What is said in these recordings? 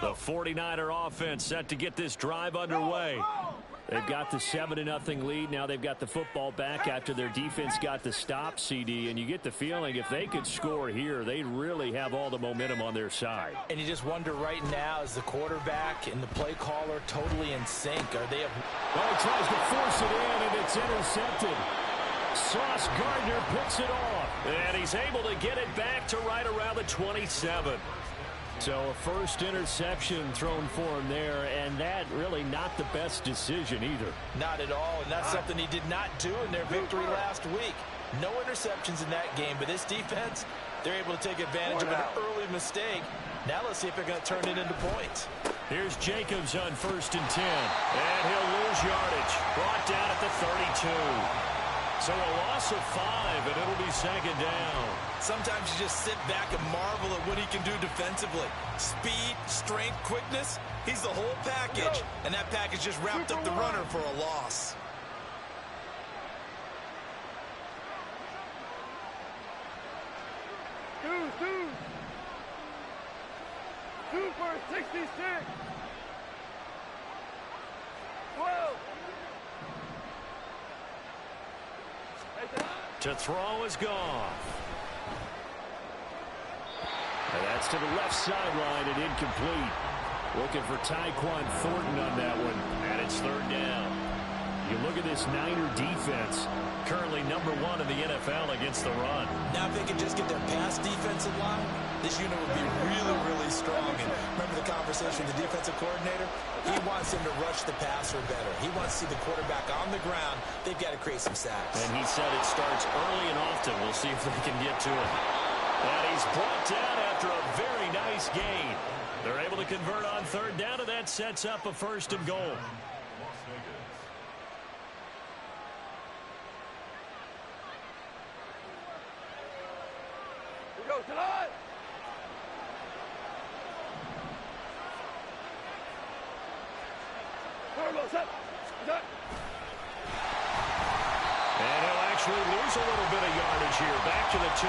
The 49er offense set to get this drive underway. They've got the 7-0 lead. Now they've got the football back after their defense got the stop, CD. And you get the feeling if they could score here, they'd really have all the momentum on their side. And you just wonder right now, is the quarterback and the play caller totally in sync? Are they? Well, he tries to force it in, and it's intercepted. Sauce Gardner picks it off. And he's able to get it back to right around the 27. So a first interception thrown for him there, and that really not the best decision either. Not at all, and that's something he did not do in their victory last week. No interceptions in that game, but this defense, they're able to take advantage of an early mistake. Now let's see if they're going to turn it into points. Here's Jacobs on 1st and 10, and he'll lose yardage. Brought down at the 32. So a loss of 5, and it'll be 2nd down. Sometimes you just sit back and marvel at what he can do defensively. Speed, strength, quickness, he's the whole package. And that package just wrapped up the runner for a loss. Two for 66. 12. To throw is gone. And that's to the left sideline and incomplete. Looking for Tyquan Thornton on that one. And it's 3rd down. You look at this Niner defense. Currently #1 in the NFL against the run. Now if they can just get their pass defensive line, this unit would be really, really strong. And remember the conversation with the defensive coordinator? He wants him to rush the passer better. He wants to see the quarterback on the ground. They've got to create some sacks. And he said it starts early and often. We'll see if they can get to it. And he's brought down after a very nice gain. They're able to convert on 3rd down, and that sets up a 1st and goal. Here we go, tonight. And he'll actually lose a little bit of yardage here. Back to the 2.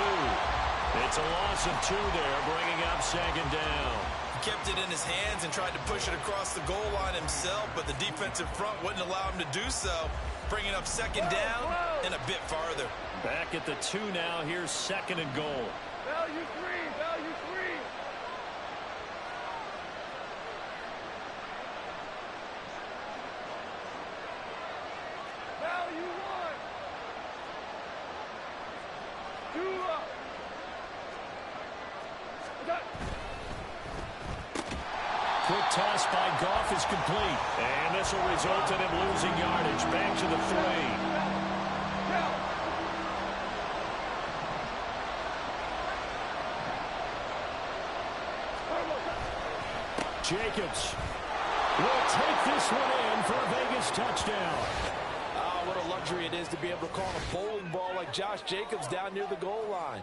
It's a loss of 2 there, bringing up 2nd down. He kept it in his hands and tried to push it across the goal line himself, but the defensive front wouldn't allow him to do so. Bringing up 2nd down and a bit farther. Back at the 2 now. Here's 2nd and goal. Value 3, value 3. Value 1. 2 up. Quick toss by Goff is complete. And this will result in him losing yardage. Back to the 3. Jacobs will take this one in for a Vegas touchdown. What a luxury it is to be able to call a bowling ball like Josh Jacobs down near the goal line.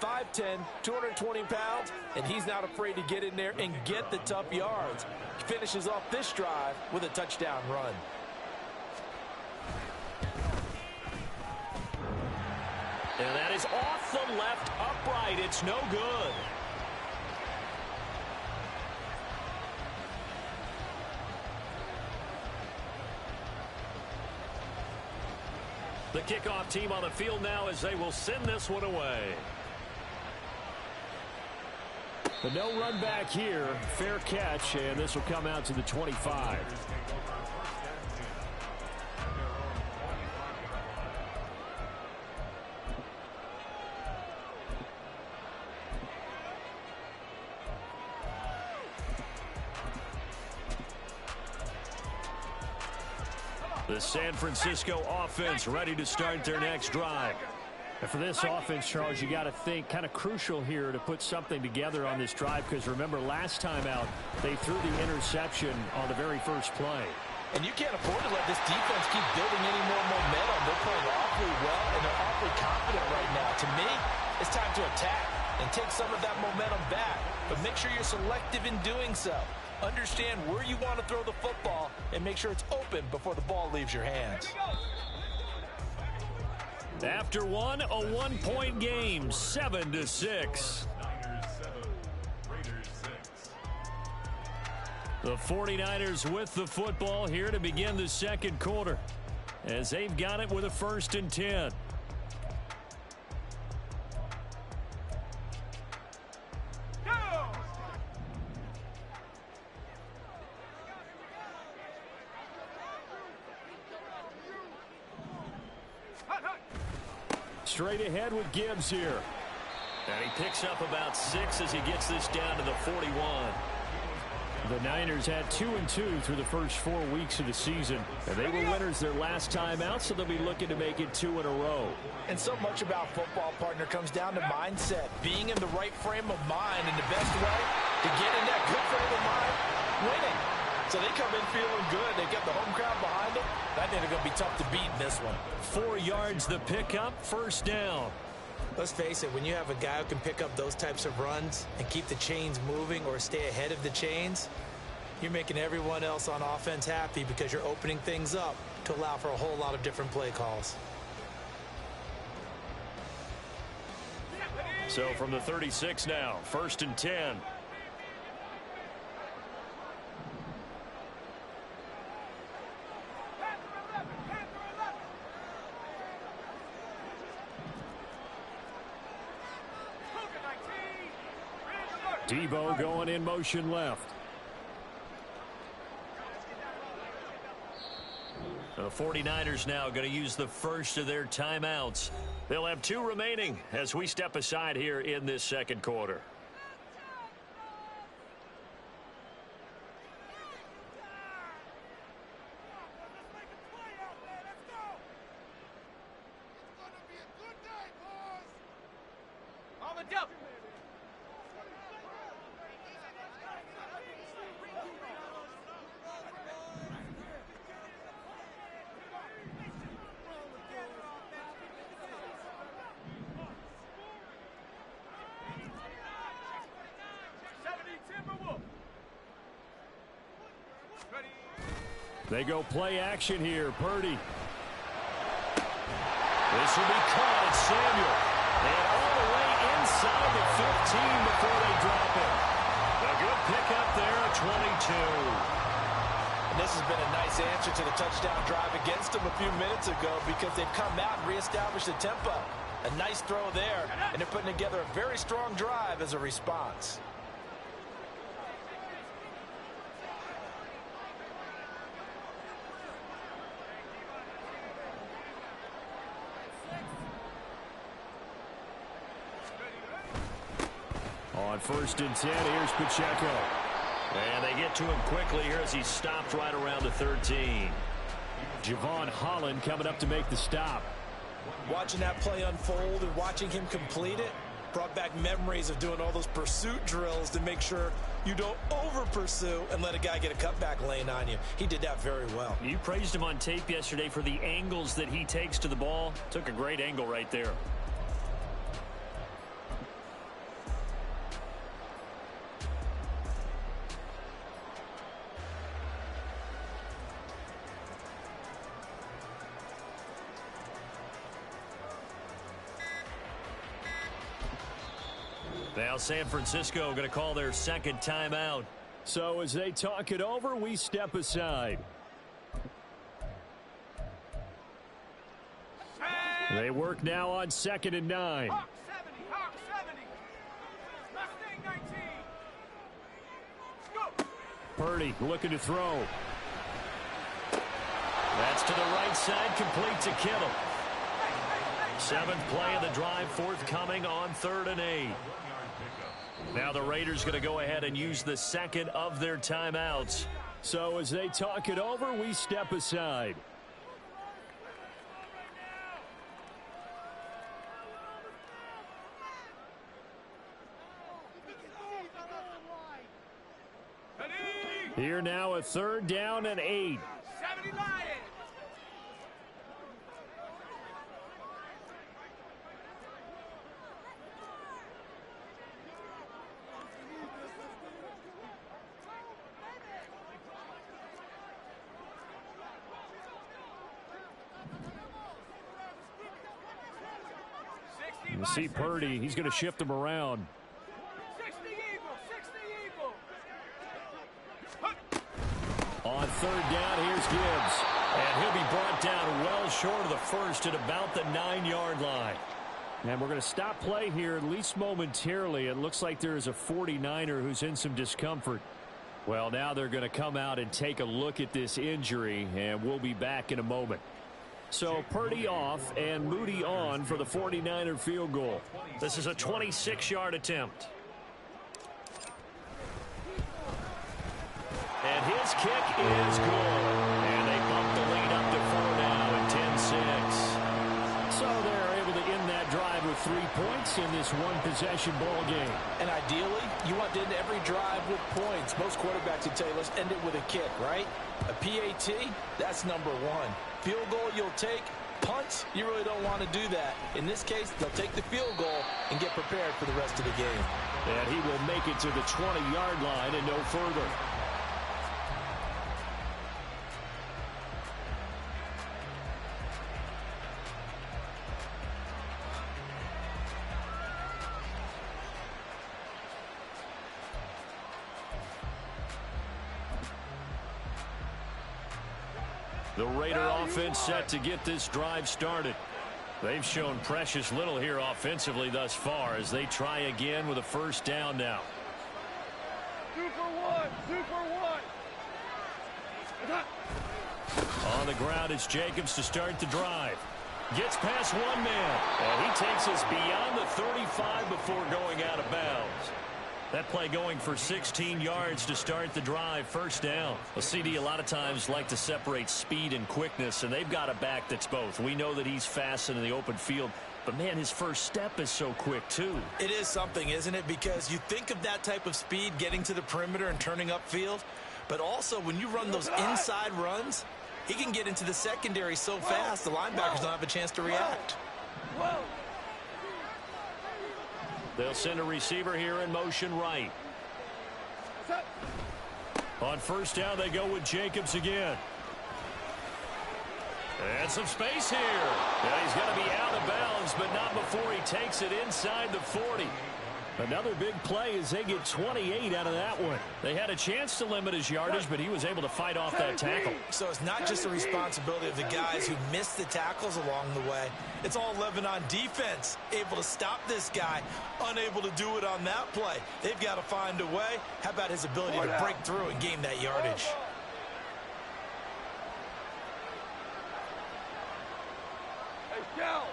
5'10", 220 pounds, and he's not afraid to get in there and get the tough yards. He finishes off this drive with a touchdown run. And that is off the left upright. It's no good. The kickoff team on the field now as they will send this one away. But no run back here. Fair catch, and this will come out to the 25. The San Francisco offense ready to start their next drive. And for this offense, Charles, you got to think kind of crucial here to put something together on this drive, because remember last time out they threw the interception on the very first play. And you can't afford to let this defense keep building any more momentum. They're playing awfully well, and they're awfully confident right now. To me, it's time to attack and take some of that momentum back. But make sure you're selective in doing so. Understand where you want to throw the football and make sure it's open before the ball leaves your hands. After one, a 1-point game, 7-6. The 49ers with the football here to begin the second quarter, as they've got it with a 1st and 10. Straight ahead with Gibbs here. And he picks up about 6 as he gets this down to the 41. The Niners had 2-2 through the first 4 weeks of the season. And they were winners their last time out, so they'll be looking to make it 2 in a row. And so much about football, partner, comes down to mindset. Being in the right frame of mind, and the best way to get in that good frame of mind, winning. So they come in feeling good. They get the home crowd behind them. I think they're going to be tough to beat in this one. 4 yards the pickup, 1st down. Let's face it, when you have a guy who can pick up those types of runs and keep the chains moving or stay ahead of the chains, you're making everyone else on offense happy because you're opening things up to allow for a whole lot of different play calls. So from the 36 now, 1st and 10. Debo going in motion left. The 49ers now going to use the first of their timeouts. They'll have 2 remaining as we step aside here in this second quarter. They go play action here. Purdy. This will be caught at Samuel. And all the way inside the 15 before they drop it. A good pickup there at 22. And this has been a nice answer to the touchdown drive against them a few minutes ago because they've come out and reestablished the tempo. A nice throw there, and they're putting together a very strong drive as a response. On 1st and 10, here's Pacheco. And they get to him quickly here as he stopped right around the 13. Javon Holland coming up to make the stop. Watching that play unfold and watching him complete it brought back memories of doing all those pursuit drills to make sure you don't over-pursue and let a guy get a cutback lane on you. He did that very well. You praised him on tape yesterday for the angles that he takes to the ball. Took a great angle right there. Now San Francisco going to call their second timeout. So as they talk it over, we step aside. They work now on 2nd and 9. Hawk 70, Hawk 70. Mustang 19. Go. Purdy looking to throw. That's to the right side, complete to Kittle. 7th play of the drive forthcoming on 3rd and 8. Now the Raiders going to go ahead and use the second of their timeouts. So as they talk it over, we step aside. Here now a 3rd down and 8. 70 Lions. You see Purdy, he's going to shift him around. 60 Eagle, 60 Eagle. On third down, here's Gibbs. And he'll be brought down well short of the first at about the 9-yard line. And we're going to stop play here, at least momentarily. It looks like there is a 49er who's in some discomfort. Well, now they're going to come out and take a look at this injury, and we'll be back in a moment. So Purdy off and Moody on for the 49er field goal. This is a 26-yard attempt. And his kick is good. And they bump the lead up to 4 now at 10-6. So they're able to end that drive with 3 points in this one-possession ball game. And ideally, you want to end every drive with points. Most quarterbacks would tell you, let's end it with a kick, right? A PAT, that's number one. Field goal you'll take. Punts, you really don't want to do that. In this case, they'll take the field goal and get prepared for the rest of the game. And he will make it to the 20-yard line and no further. The Raider offense set to get this drive started. They've shown precious little here offensively thus far as they try again with a first down now. 2 for 1, 2 for 1. On the ground, it's Jacobs to start the drive. Gets past one man, and he takes us beyond the 35 before going out of bounds. That play going for 16 yards to start the drive, first down. Well, CD a lot of times like to separate speed and quickness, and they've got a back that's both. We know that he's fast in the open field, but, man, his first step is so quick, too. It is something, isn't it? Because you think of that type of speed getting to the perimeter and turning upfield, but also when you run those inside runs, he can get into the secondary so fast the linebackers don't have a chance to react. Whoa. They'll send a receiver here in motion right. On first down, they go with Jacobs again. And some space here. And he's going to be out of bounds, but not before he takes it inside the 40. Another big play as they get 28 out of that one. They had a chance to limit his yardage, but he was able to fight off that tackle. So it's not just the responsibility of the guys who missed the tackles along the way. It's all 11 on defense, able to stop this guy, unable to do it on that play. They've got to find a way. How about his ability to break through and gain that yardage? Hey, Shell.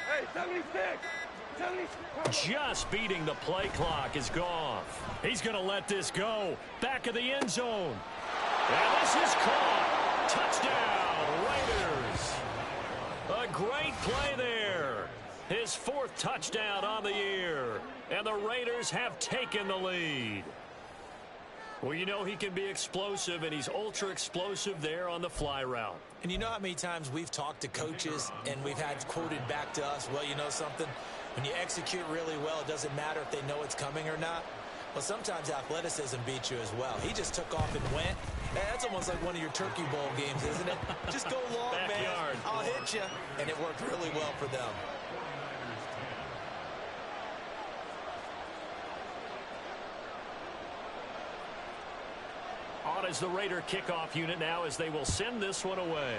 Hey, 76. 76. Just beating the play clock is gone. He's going to let this go. Back of the end zone. And this is caught. Touchdown, Raiders. A great play there. His 4th touchdown on the year. And the Raiders have taken the lead. Well, you know he can be explosive, and he's ultra-explosive there on the fly route. And you know how many times we've talked to coaches and we've had quoted back to us, well, you know something? When you execute really well, it doesn't matter if they know it's coming or not. Well, sometimes athleticism beats you as well. He just took off and went. And that's almost like one of your Turkey Bowl games, isn't it? Just go long, Backyard. man. I'll hit you. And it worked really well for them. On as the Raider kickoff unit now as they will send this one away.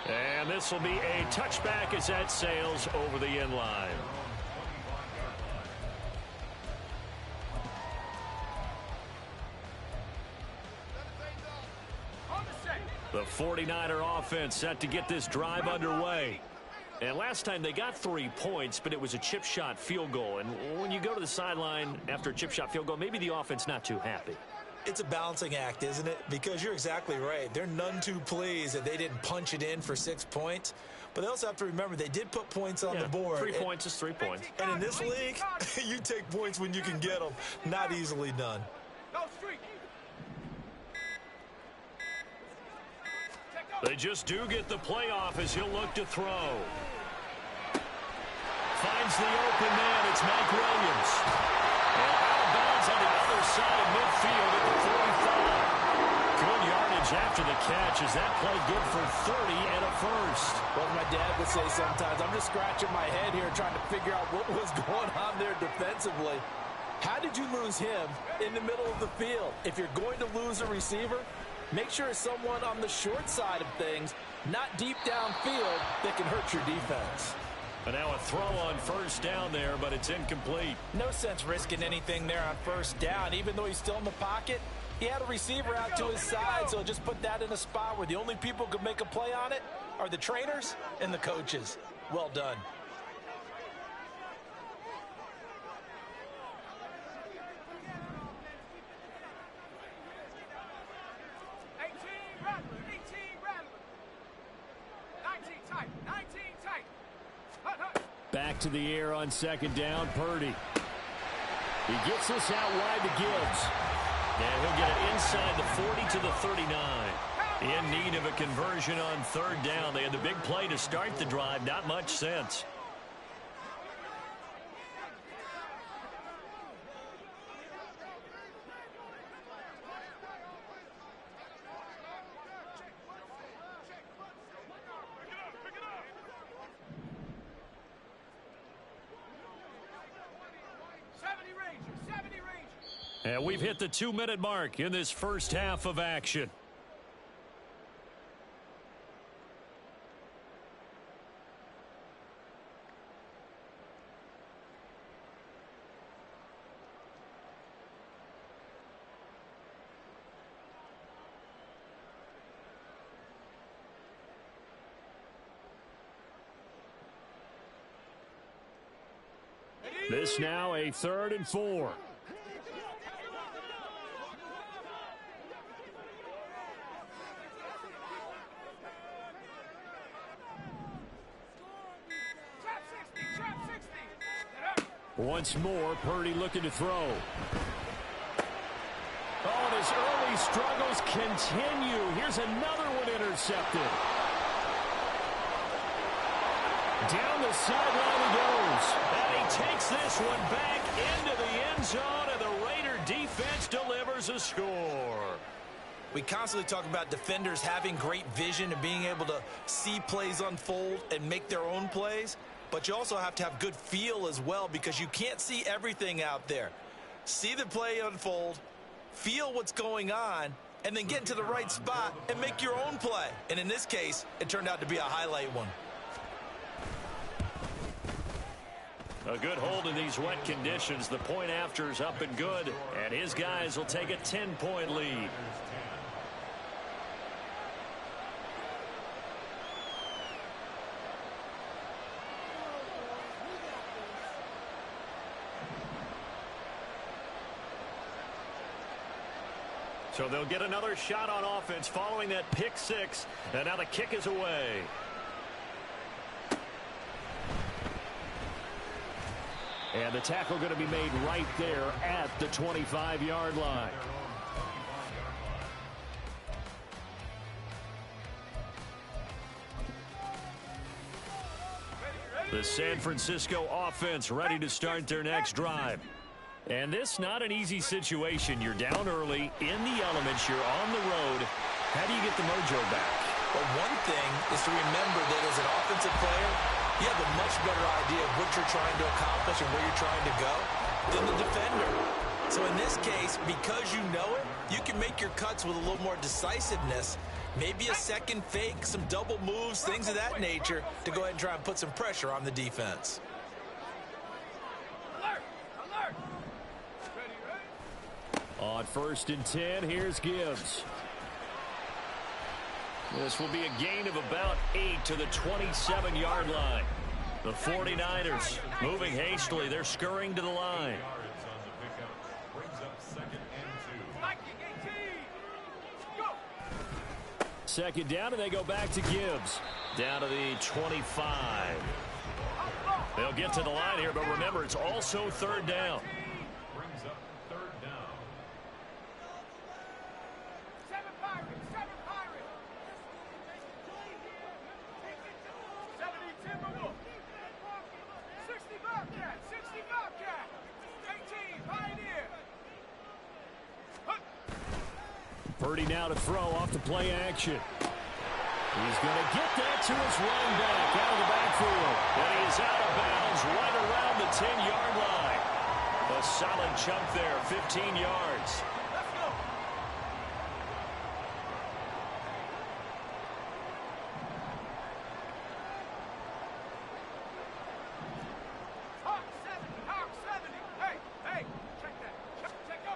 And this will be a touchback as that sails over the end line. The 49er offense set to get this drive underway. And last time they got 3 points, but it was a chip shot field goal. And when you go to the sideline after a chip shot field goal, maybe the offense not too happy. It's a balancing act, isn't it? Because you're exactly right. They're none too pleased that they didn't punch it in for 6 points. But they also have to remember they did put points on the board. 3 points is 3 points. And in this league, you take points when you can get them. Not easily done. Go street. They just do get the playoff as he'll look to throw. Finds the open man. It's Mike Williams. And out of bounds on the other side of midfield at the 45. Good yardage after the catch. Is that play good for 30 and a first? Well, my dad would say sometimes, I'm just scratching my head here trying to figure out what was going on there defensively. How did you lose him in the middle of the field? If you're going to lose a receiver, make sure it's someone on the short side of things, not deep downfield, that can hurt your defense. And now a throw on first down there, but it's incomplete. No sense risking anything there on first down. Even though he's still in the pocket, he had a receiver out to his side, so just put that in a spot where the only people who could make a play on it are the trainers and the coaches. Well done. Back to the air on second down, Purdy. He gets this out wide to Gibbs. And he'll get it inside the 40 to the 39. In need of a conversion on third down. They had the big play to start the drive. Not much sense. And we've hit the 2-minute mark in this first half of action. This now a 3rd and 4. Once more, Purdy looking to throw. Oh, and his early struggles continue. Here's another one intercepted. Down the sideline he goes. And he takes this one back into the end zone, and the Raider defense delivers a score. We constantly talk about defenders having great vision and being able to see plays unfold and make their own plays. But you also have to have good feel as well, because you can't see everything out there. See the play unfold, feel what's going on, and then get into the right spot and make your own play. And in this case, it turned out to be a highlight one. A good hold in these wet conditions. The point after is up and good, and his guys will take a 10-point lead. So they'll get another shot on offense following that pick six. And now the kick is away. And the tackle going to be made right there at the 25-yard line. The San Francisco offense ready to start their next drive. And this not an easy situation. You're down early, in the elements, you're on the road. How do you get the mojo back? Well, one thing is to remember that as an offensive player, you have a much better idea of what you're trying to accomplish and where you're trying to go than the defender. So in this case, because you know it, you can make your cuts with a little more decisiveness. Maybe a second fake, some double moves, things of that nature, to go ahead and try and put some pressure on the defense. On 1st and 10, here's Gibbs. This will be a gain of about 8 to the 27-yard line. The 49ers moving hastily. They're scurrying to the line. Second down, and they go back to Gibbs. Down to the 25. They'll get to the line here, but remember, it's also 3rd down. Purdy now to throw off the play action. He's going to get that to his running back out of the backfield. And he's out of bounds right around the 10-yard line. A A solid chunk there, 15 yards. Let's go. Hawk 70, Hawk 70. Hey, hey, check that. Check go.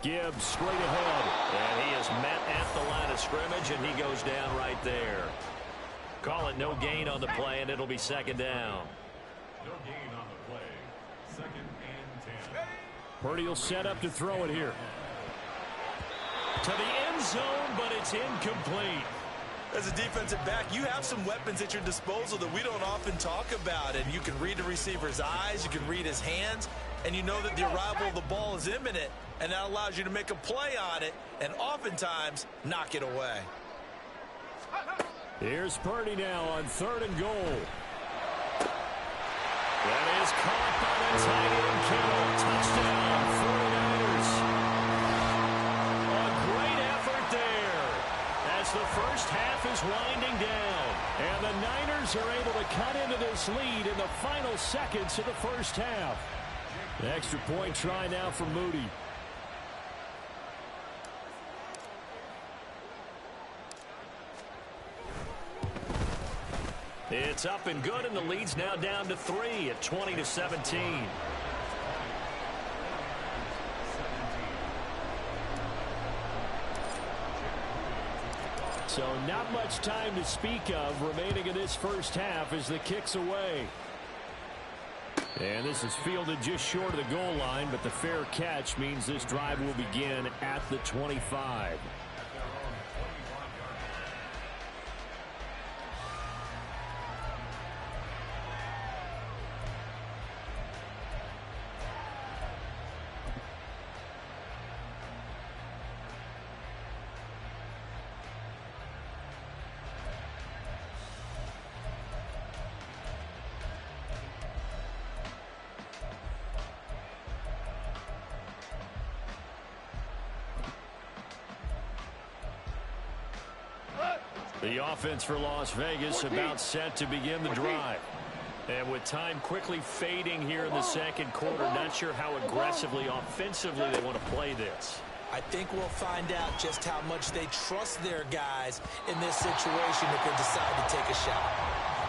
Gibbs straight ahead. And he is met at the line of scrimmage, and he goes down right there. Call it no gain on the play, and it'll be second down. No gain on the play. Second and 10. Purdy will set up to throw it here. To the end zone, but it's incomplete. As a defensive back, you have some weapons at your disposal that we don't often talk about. And you can read the receiver's eyes, you can read his hands, and you know that the arrival of the ball is imminent, and that allows you to make a play on it and oftentimes knock it away. Here's Purdy now on 3rd and goal. That is caught by the tight end, Kittle. Touchdown, 49ers. A great effort there as the first half is winding down. And the Niners are able to cut into this lead in the final seconds of the first half. The extra point try now for Moody. It's up and good, and the lead's now down to 3 at 20-17. So not much time to speak of remaining in this first half as the kick's away. And this is fielded just short of the goal line, but the fair catch means this drive will begin at the 25. The offense for Las Vegas about set to begin the drive. And with time quickly fading here in the second quarter, not sure how aggressively, offensively they want to play this. I think we'll find out just how much they trust their guys in this situation if they decide to take a shot.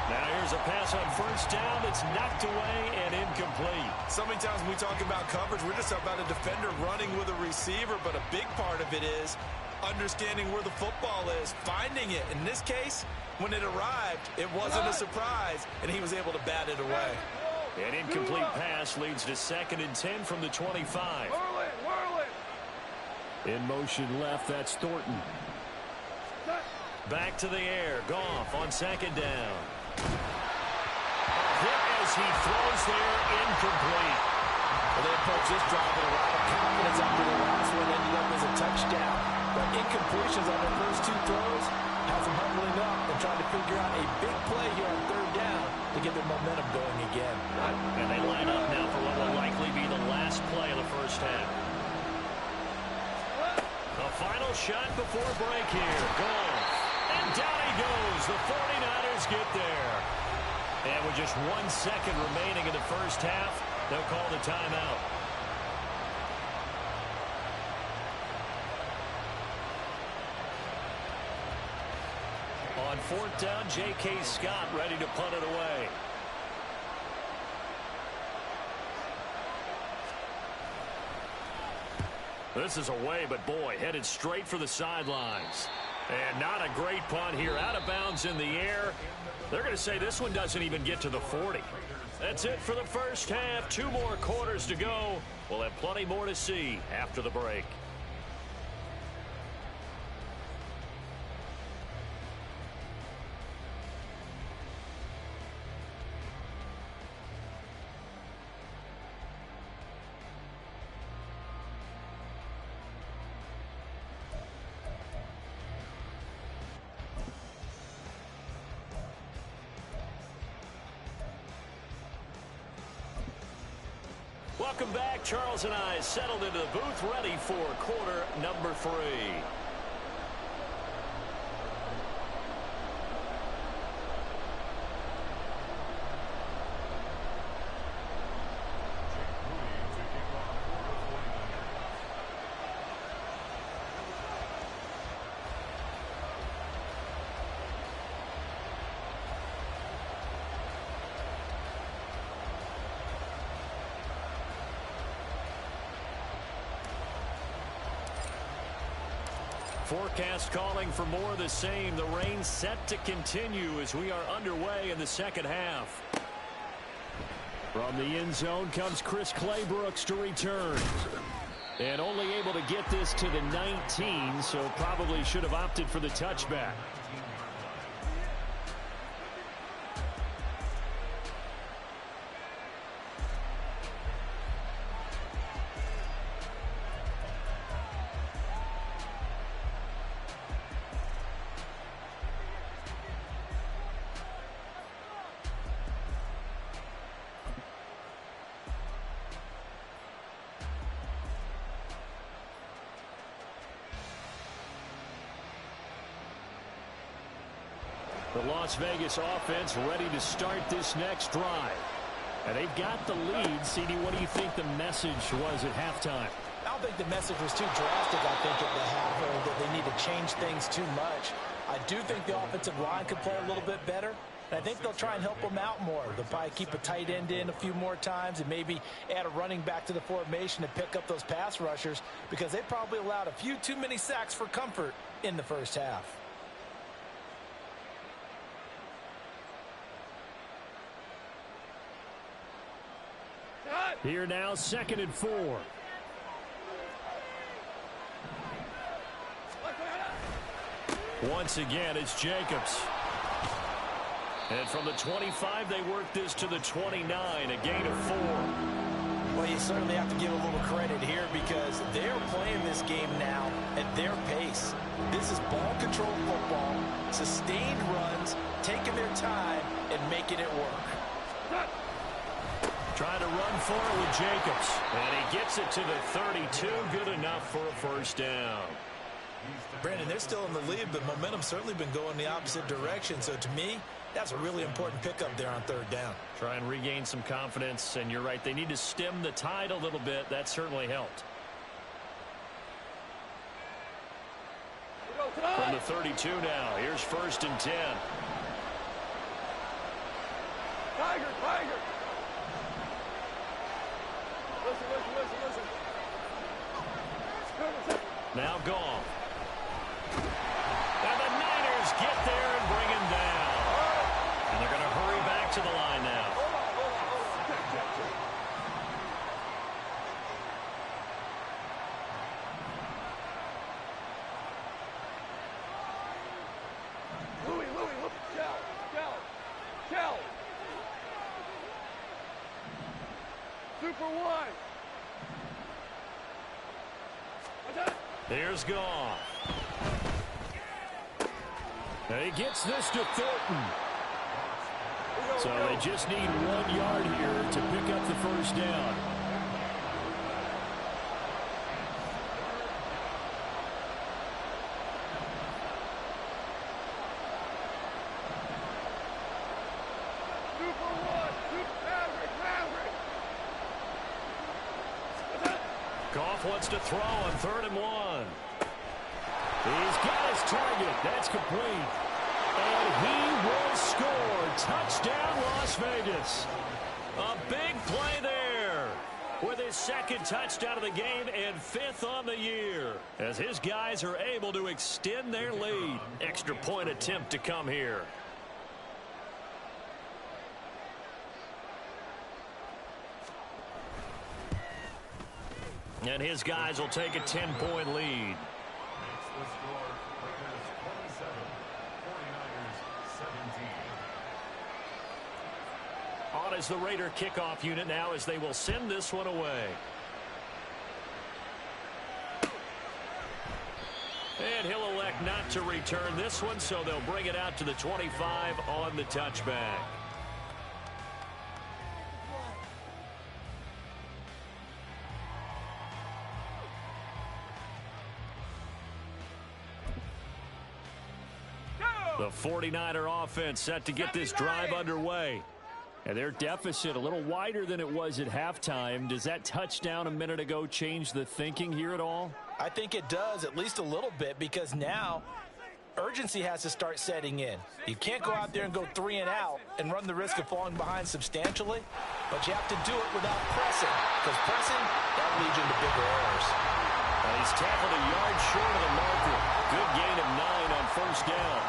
Now here's a pass on first down that's knocked away and incomplete. So many times when we talk about coverage, we're just talking about a defender running with a receiver, but a big part of it is understanding where the football is, finding it. In this case, when it arrived, it wasn't a surprise, and he was able to bat it away. An incomplete pass leads to 2nd and 10 from the 25. Whirl it. In motion left, that's Thornton. Back to the air. Goff on 2nd down. Hit as he throws there, incomplete. Well, they approach this drive with a lot of confidence after the last one ended up as a touchdown. But incompletions on their first 2 throws has them huddling up and trying to figure out a big play here on 3rd down to get their momentum going again. And they line up now for what will likely be the last play of the first half. A final shot before break here. Goal. And down he goes. The 49ers get there. And with just 1 second remaining in the first half, they'll call the timeout. On 4th down, J.K. Scott ready to punt it away. This is away, but boy, headed straight for the sidelines. And not a great punt here. Out of bounds in the air. They're going to say this one doesn't even get to the 40. That's it for the first half. 2 more quarters to go. We'll have plenty more to see after the break. Welcome back. Charles and I settled into the booth, ready for quarter number 3. Forecast calling for more of the same. The rain set to continue as we are underway in the second half. From the end zone comes Chris Claybrooks to return. And only able to get this to the 19, so probably should have opted for the touchback. The Las Vegas offense ready to start this next drive. And they've got the lead. CD, what do you think the message was at halftime? I don't think the message was too drastic, I think, at the half, or that they need to change things too much. I do think the offensive line could play a little bit better. And I think they'll try and help them out more. They'll probably keep a tight end in a few more times and maybe add a running back to the formation to pick up those pass rushers, because they probably allowed a few too many sacks for comfort in the first half. Here now, 2nd and 4. Once again, it's Jacobs. And from the 25, they work this to the 29, a gain of 4. Well, you certainly have to give a little credit here because they're playing this game now at their pace. This is ball control football, sustained runs, taking their time, and making it work. Trying to run for it with Jacobs. And he gets it to the 32. Good enough for a first down. Brandon, they're still in the lead, but momentum's certainly been going the opposite direction. So to me, that's a really important pickup there on 3rd down. Try and regain some confidence. And you're right, they need to stem the tide a little bit. That certainly helped. From the 32 now, here's 1st and 10. Tiger, Tiger. Listen. Now gone. And the Niners get there and bring him down. And they're going to hurry back to the line now. Louis, look. Shell. Super one. There's Goff. And he gets this to Thornton. So they just need 1 yard here to pick up the first down. Goff wants to throw on 3rd and 1. He's got his target. That's complete. And he will score. Touchdown, Las Vegas. A big play there with his 2nd touchdown of the game and 5th on the year, as his guys are able to extend their lead. Extra point attempt to come here. And his guys will take a 10-point lead. Makes the score Raiders 27, 49ers 17. On is the Raider kickoff unit now as they will send this one away. And he'll elect not to return this one, so they'll bring it out to the 25 on the touchback. The 49er offense set to get this drive underway. And their deficit a little wider than it was at halftime. Does that touchdown a minute ago change the thinking here at all? I think it does, at least a little bit, because now urgency has to start setting in. You can't go out there and go 3 and out and run the risk of falling behind substantially, but you have to do it without pressing, because pressing, that leads you into bigger errors. And he's tackled a yard short of the marker. Good gain of 9 on first down.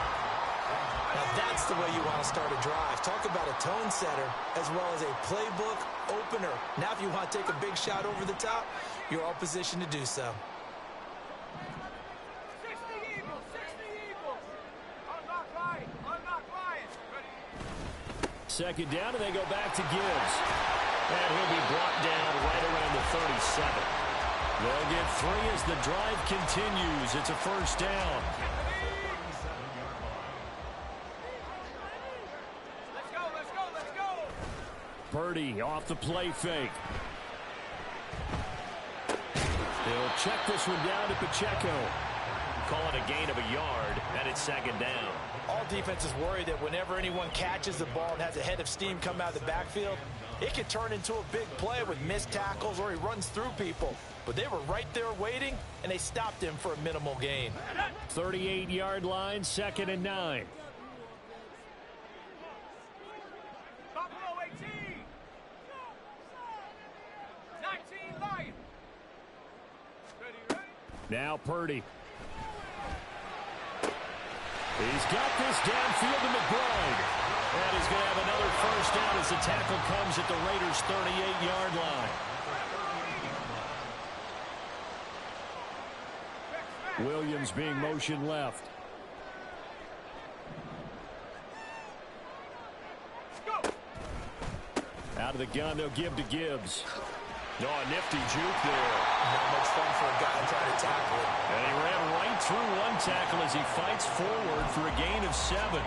Now that's the way you want to start a drive. Talk about a tone setter as well as a playbook opener. Now if you want to take a big shot over the top, you're all positioned to do so. 60 Eagles, 60 Eagles. Unlock line, unlock line. Ready? Second down, and they go back to Gibbs. And he'll be brought down right around the 37. They'll get 3 as the drive continues. It's a first down. Let's go, let's go, let's go. Purdy off the play fake. He'll check this one down to Pacheco. Call it a gain of a yard, and it's second down. All defenses worry that whenever anyone catches the ball and has a head of steam come out of the backfield, it can turn into a big play with missed tackles or he runs through people. But they were right there waiting, and they stopped him for a minimal gain. 38-yard line, 2nd and 9. Buffalo 18. 19 Lions. Ready, ready? Now Purdy. He's got this downfield to McBride. And he's going to have another first down as the tackle comes at the Raiders' 38-yard line. Williams being motioned left. Out of the gun, they'll give to Gibbs. No, a nifty juke there. Not much fun for a guy trying to tackle him. And he ran right through one tackle as he fights forward for a gain of 7.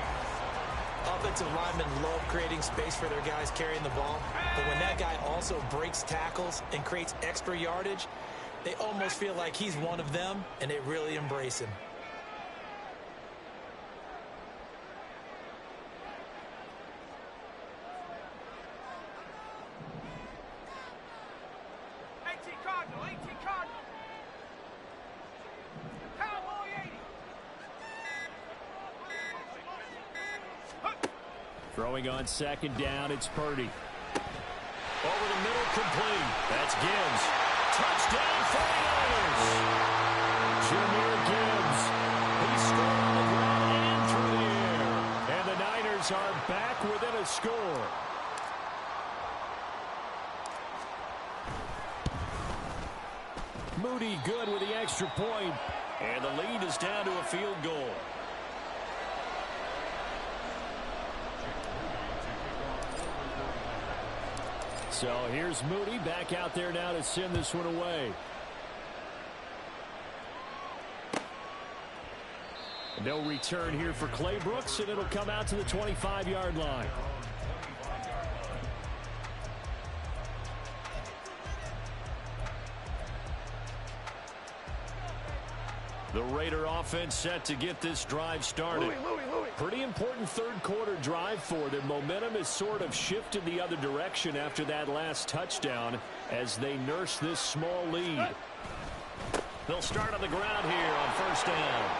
Offensive linemen love creating space for their guys carrying the ball, but when that guy also breaks tackles and creates extra yardage, they almost feel like he's one of them, and they really embrace him. Cardinal, 18 Cardinal. Cowboy 80. Throwing on second down, it's Purdy. Over the middle, complete. That's Gibbs. Touchdown, 49ers. Jahmyr Gibbs. He scored on the ground and through the air. And the Niners are back within a score. Moody good with the extra point. And the lead is down to a field goal. So here's Moody back out there now to send this one away. No return here for Clay Brooks, and it'll come out to the 25-yard line. The Raider offense set to get this drive started. Pretty important third quarter drive for them. Momentum has sort of shifted the other direction after that last touchdown as they nurse this small lead. They'll start on the ground here on first down.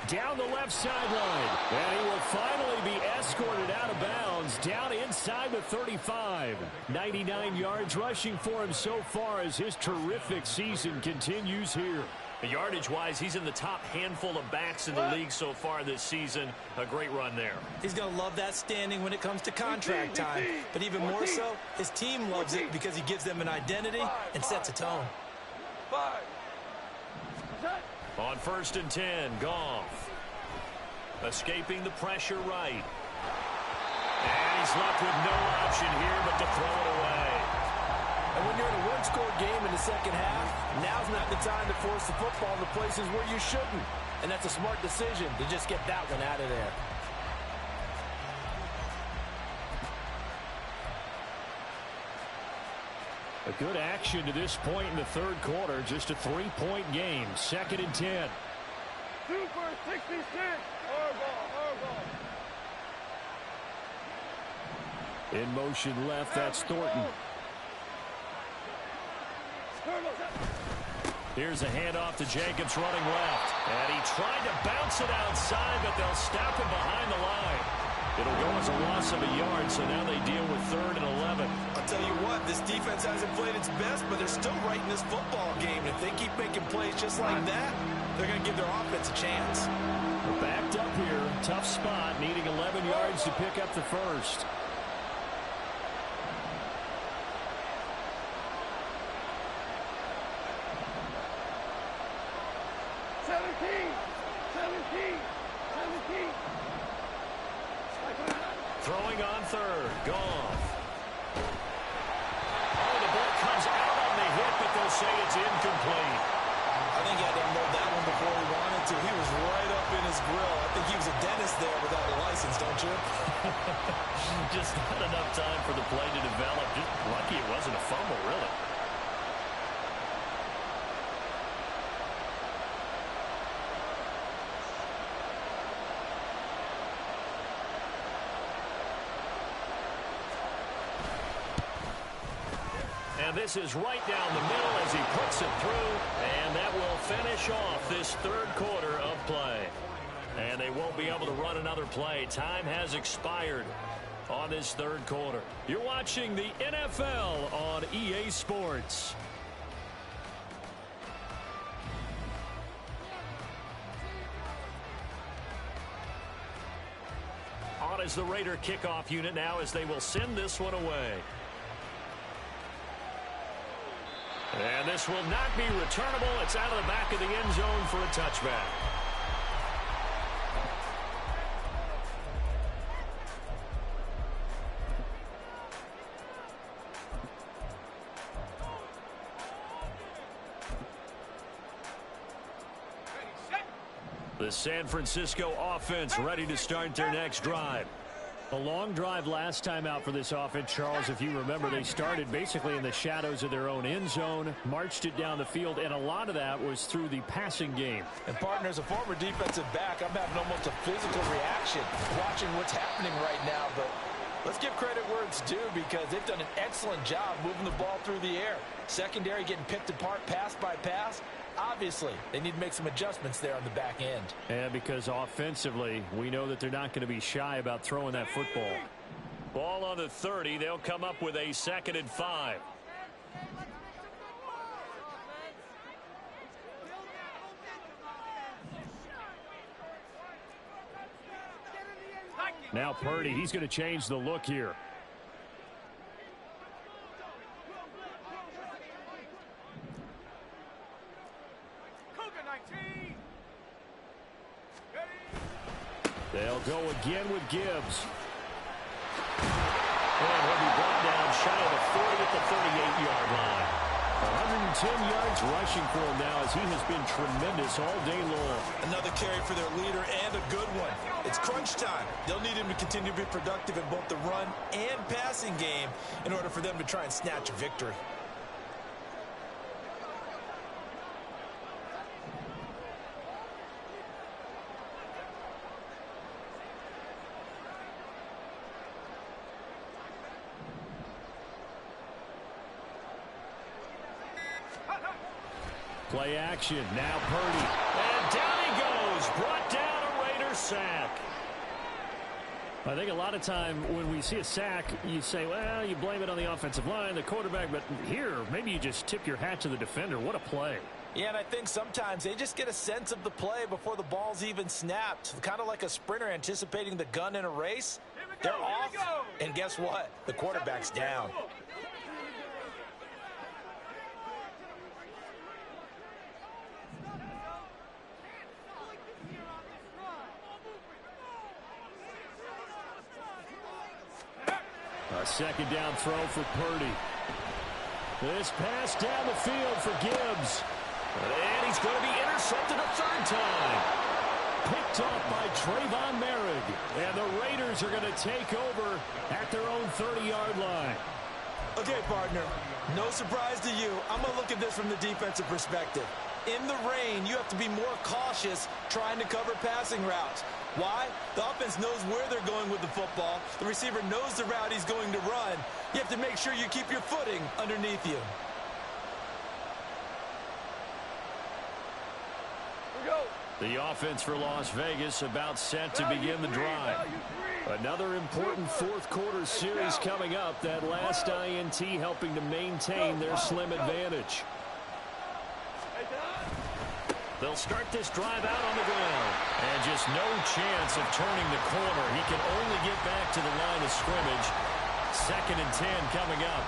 Down the left sideline. And he will finally be escorted out of bounds down inside the 35. 99 yards rushing for him so far as his terrific season continues here. Yardage-wise, he's in the top handful of backs in the league so far this season. A great run there. He's going to love that standing when it comes to contract time. But even more so, his team loves it because he gives them an identity and sets a tone. On first and 10, Goff. Escaping the pressure right. And he's left with no option here but to throw it away. And when you're in a one-score game in the second half, now's not the time to force the football in the places where you shouldn't. And that's a smart decision to just get that one out of there. A good action to this point in the third quarter. Just a 3-point game. Second and 10. Super 66. In motion left, that's Thornton. Here's a handoff to Jacobs running left. And he tried to bounce it outside, but they'll stop him behind the line. It'll go as a loss of a yard, so now they deal with 3rd and 11. I'll tell you what, this defense hasn't played its best, but they're still right in this football game. If they keep making plays just like that, they're going to give their offense a chance. We're backed up here. Tough spot, needing 11 yards to pick up the first. Throwing on 3rd. Goff. Oh, the ball comes out on the hit, but they'll say it's incomplete. I think he had to unload that one before he wanted to. He was right up in his grill. I think he was a dentist there without a license, don't you? Just not enough time for the play to develop. Just lucky it wasn't a fumble, really. And this is right down the middle as he puts it through, and that will finish off this 3rd quarter of play. And they won't be able to run another play. Time has expired on this 3rd quarter. You're watching the NFL on EA Sports. On is the Raider kickoff unit now as they will send this one away. And this will not be returnable. It's out of the back of the end zone for a touchback. The San Francisco offense ready to start their next drive. A long drive last time out for this offense, Charles. If you remember, they started basically in the shadows of their own end zone, marched it down the field, and a lot of that was through the passing game. And, partner, as a former defensive back, I'm having almost a physical reaction watching what's happening right now. But let's give credit where it's due because they've done an excellent job moving the ball through the air. Secondary getting picked apart pass by pass. Obviously, they need to make some adjustments there on the back end. And because offensively, we know that they're not going to be shy about throwing that football. Ball on the 30. They'll come up with a 2nd and 5. Now Purdy, he's going to change the look here. They'll go again with Gibbs. And he'll be brought down shy of the 40 at the 38-yard line. 110 yards rushing for him now as he has been tremendous all day long. Another carry for their leader and a good one. It's crunch time. They'll need him to continue to be productive in both the run and passing game in order for them to try and snatch a victory. Play action. Now Purdy. And down he goes. Brought down a Raider sack. I think a lot of time when we see a sack, you say, well, you blame it on the offensive line, the quarterback. But here, maybe you just tip your hat to the defender. What a play. Yeah, and I think sometimes they just get a sense of the play before the ball's even snapped. Kind of like a sprinter anticipating the gun in a race. They're off, and guess what? The quarterback's down. A 2nd down throw for Purdy. This pass down the field for Gibbs. And he's going to be intercepted a 3rd time. Picked off by Trayvon Merrick. And the Raiders are going to take over at their own 30-yard line. Okay, partner, no surprise to you. I'm going to look at this from the defensive perspective. In the rain, you have to be more cautious trying to cover passing routes. Why? The offense knows where they're going with the football. The receiver knows the route he's going to run. You have to make sure you keep your footing underneath you. The offense for Las Vegas about set to begin the drive. Another important fourth quarter series coming up. That last INT helping to maintain their slim advantage. They'll start this drive out on the ground. And just no chance of turning the corner. He can only get back to the line of scrimmage. 2nd and 10 coming up.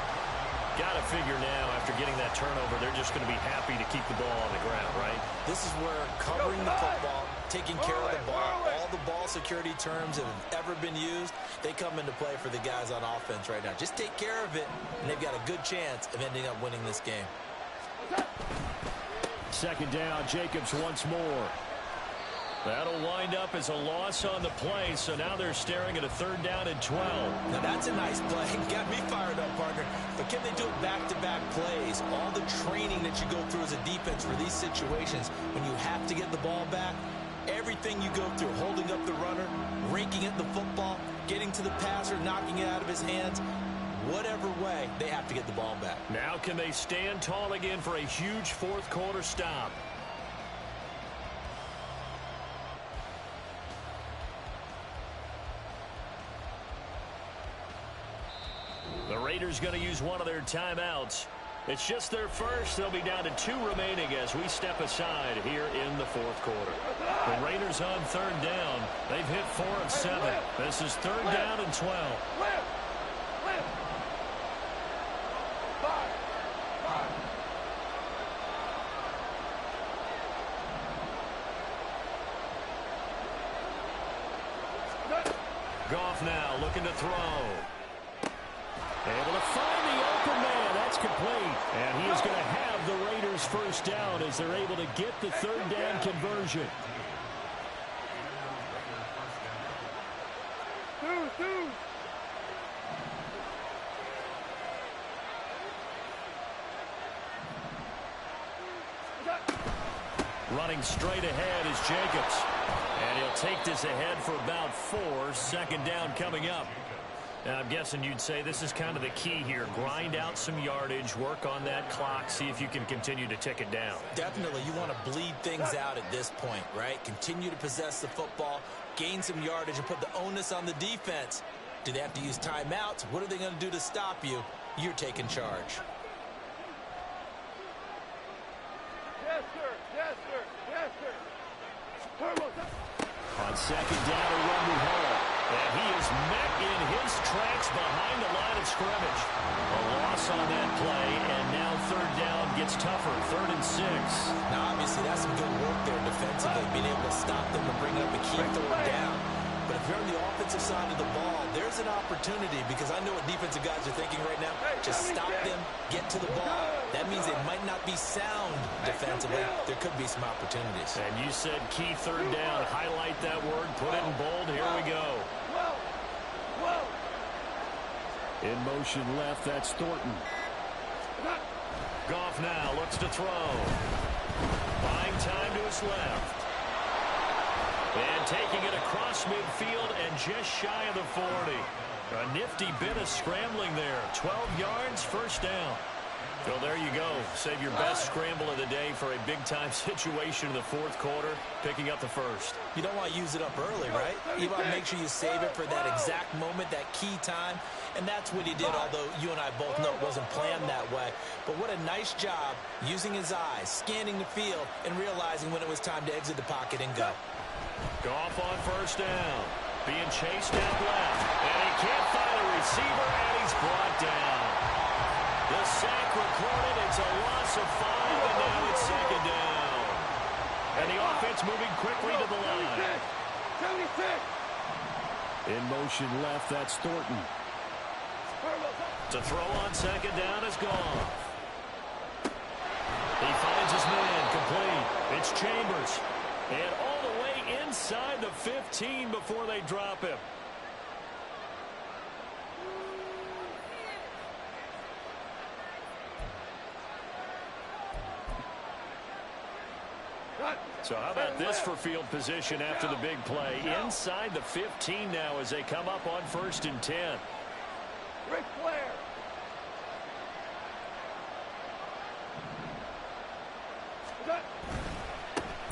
Got to figure now, after getting that turnover, they're just going to be happy to keep the ball on the ground, right? This is where covering the football, taking care of the ball, all the ball security terms that have ever been used, they come into play for the guys on offense right now. Just take care of it, and they've got a good chance of ending up winning this game. 2nd down, Jacobs once more. That'll wind up as a loss on the play, so now they're staring at a 3rd down and 12. Now that's a nice play. Got me fired up, partner. But can they do it back-to-back plays? All the training that you go through as a defense for these situations, when you have to get the ball back, everything you go through, holding up the runner, raking at the football, getting to the passer, knocking it out of his hands, whatever way, they have to get the ball back. Now can they stand tall again for a huge fourth quarter stop? The Raiders going to use one of their timeouts. It's just their first. They'll be down to 2 remaining as we step aside here in the fourth quarter. The Raiders on 3rd down. They've hit 4 of 7. This is 3rd down and 12. Goff now looking to throw. Able to find the open man. That's complete. And he is going to have the Raiders first down as they're able to get the 3rd down conversion. Running straight ahead is Jacobs. And he'll take this ahead for about 4. 2nd down coming up. Now, I'm guessing you'd say this is kind of the key here. Grind out some yardage, work on that clock, see if you can continue to tick it down. Definitely. You want to bleed things out at this point, right? Continue to possess the football, gain some yardage, and put the onus on the defense. Do they have to use timeouts? What are they going to do to stop you? You're taking charge. Yes, sir. Yes, sir. Yes, sir. On 2nd down, a run with Hall. And he is met in his tracks behind the line of scrimmage. A loss on that play, and now 3rd down gets tougher. 3rd and 6. Now, obviously, that's some good work there defensively, being able to stop them and bring up a key 3rd down. But if you're on the offensive side of the ball, there's an opportunity, because I know what defensive guys are thinking right now. Just stop them, get to the ball. That means they might not be sound defensively. There could be some opportunities. And you said key 3rd down. Highlight that word. Put it in bold. Here we go. In motion left, that's Thornton. Goff now looks to throw. Buying time to his left. And taking it across midfield and just shy of the 40. A nifty bit of scrambling there. 12 yards, 1st down. Well, there you go. Save your best scramble of the day for a big-time situation in the 4th quarter, picking up the 1st. You don't want to use it up early, right? You want to make sure you save it for that exact moment, that key time. And that's what he did, although you and I both know it wasn't planned that way. But what a nice job using his eyes, scanning the field, and realizing when it was time to exit the pocket and go. Goff on 1st down. Being chased out left. And he can't find a receiver, and he's brought down. The sack recorded. It's a loss of 5, and now it's 2nd down. And the offense moving quickly to the line. 76. In motion left, that's Thornton. To throw on 2nd down is Goff. He finds his man, complete. It's Chambers. And all the way inside the 15 before they drop him. So how about this for field position after the big play? Inside the 15 now as they come up on 1st and 10. Ric Flair.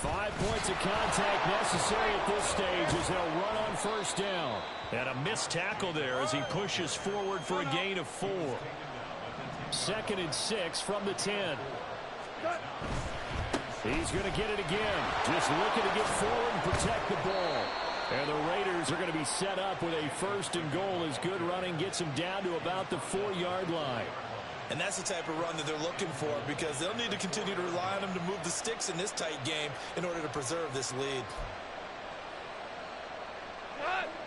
5 points of contact necessary at this stage as they'll run on first down. And a missed tackle there as he pushes forward for a gain of 4. 2nd and 6 from the 10. He's going to get it again. Just looking to get forward and protect the ball. And the Raiders are going to be set up with a 1st and goal as good running gets them down to about the 4-yard line. And that's the type of run that they're looking for because they'll need to continue to rely on him to move the sticks in this tight game in order to preserve this lead.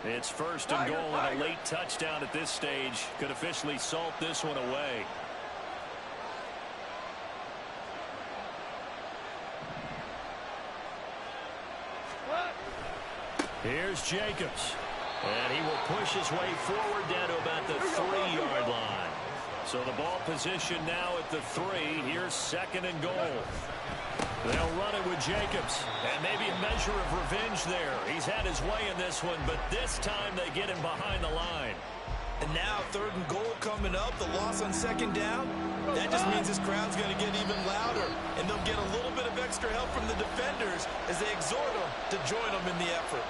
It's 1st and goal and a late touchdown at this stage could officially salt this one away. Here's Jacobs. And he will push his way forward down to about the 3-yard line. So the ball position now at the 3. Here's 2nd and goal. They'll run it with Jacobs. And maybe a measure of revenge there. He's had his way in this one, but this time they get him behind the line. And now 3rd and goal coming up. The loss on 2nd down. That just means this crowd's going to get even louder. And they'll get a little bit of extra help from the defenders as they exhort them to join them in the effort.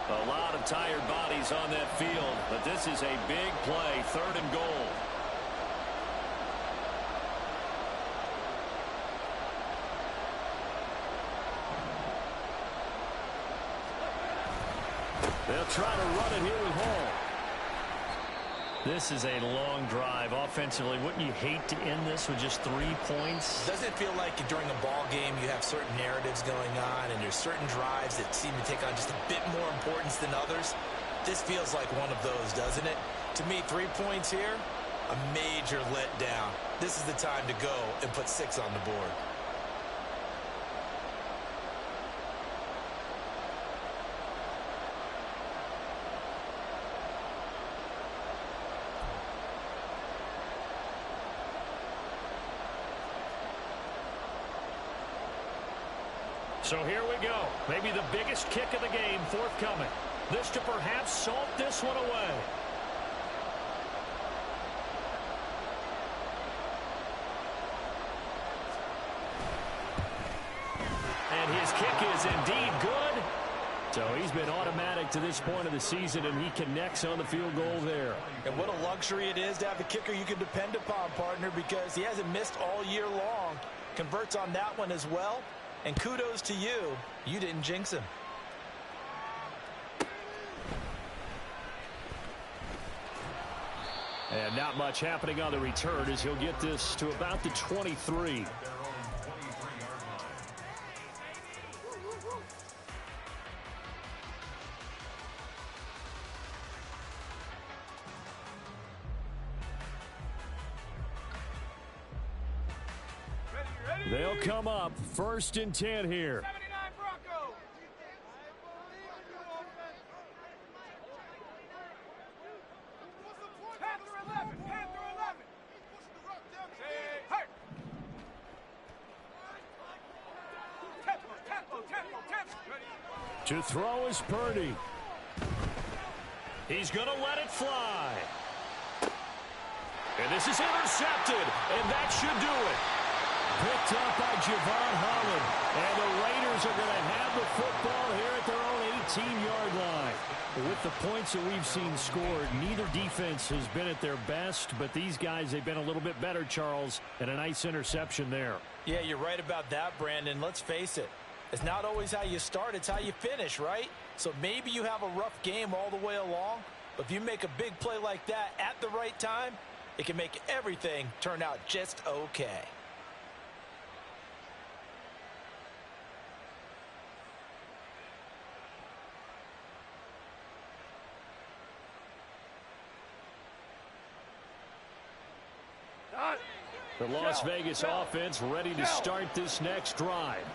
A lot of tired bodies on that field, but this is a big play, 3rd and goal. They'll try to run it here with Hall. This is a long drive offensively. Wouldn't you hate to end this with just 3 points? Doesn't it feel like during a ball game you have certain narratives going on and there's certain drives that seem to take on just a bit more importance than others? This feels like one of those, doesn't it? To me, 3 points here, a major letdown. This is the time to go and put 6 on the board. So here we go. Maybe the biggest kick of the game forthcoming. This to perhaps salt this one away. And his kick is indeed good. So he's been automatic to this point of the season, and he connects on the field goal there. And what a luxury it is to have a kicker you can depend upon, partner, because he hasn't missed all year long. Converts on that one as well. And kudos to you. You didn't jinx him. And not much happening on the return as he'll get this to about the 23. They'll come up 1st and 10 here. 79 Broncos. Panther 11. Panther 11. Hey. Tempo. To throw is Purdy. He's going to let it fly. And this is intercepted, and that should do it. Picked up by Javon Holland. And the Raiders are going to have the football here at their own 18-yard line. With the points that we've seen scored, neither defense has been at their best, but these guys, they've been a little bit better, Charles, and a nice interception there. Yeah, you're right about that, Brandon. Let's face it. It's not always how you start, it's how you finish, right? So maybe you have a rough game all the way along, but if you make a big play like that at the right time, it can make everything turn out just okay. The Las Vegas offense ready to start this next drive.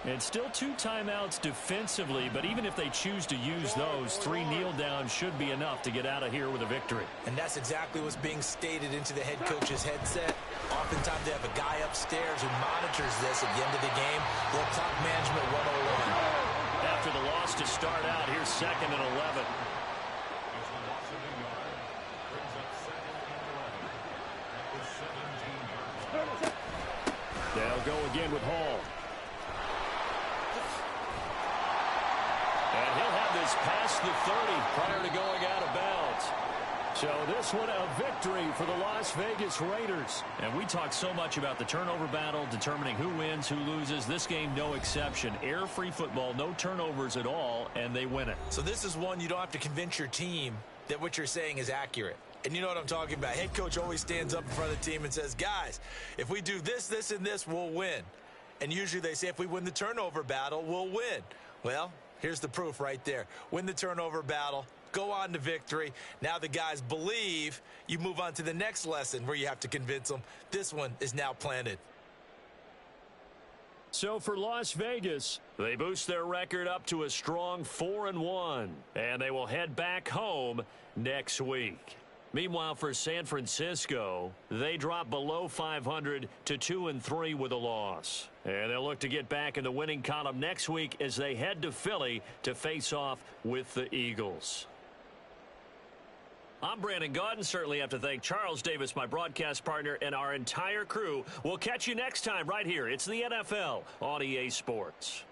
And still 2 timeouts defensively, but even if they choose to use those, 3 kneel downs should be enough to get out of here with a victory. And that's exactly what's being stated into the head coach's headset. Oftentimes they have a guy upstairs who monitors this at the end of the game. Little clock management 101. After the loss to start out, here's 2nd and 11. They'll go again with Hall. And he'll have this past the 30 prior to going out of bounds. So this one a victory for the Las Vegas Raiders. And we talk so much about the turnover battle, determining who wins, who loses. This game, no exception. Air-free football, no turnovers at all, and they win it. So this is one you don't have to convince your team that what you're saying is accurate. And you know what I'm talking about. Head coach always stands up in front of the team and says, guys, if we do this, this, and this, we'll win. And usually they say if we win the turnover battle, we'll win. Well, here's the proof right there. Win the turnover battle, go on to victory. Now the guys believe. You move on to the next lesson where you have to convince them. This one is now planted. So for Las Vegas, they boost their record up to a strong 4-1, and they will head back home next week. Meanwhile, for San Francisco, they drop below 500 to 2-3 with a loss. And they'll look to get back in the winning column next week as they head to Philly to face off with the Eagles. I'm Brandon Gaudin. Certainly have to thank Charles Davis, my broadcast partner, and our entire crew. We'll catch you next time right here. It's the NFL on EA Sports.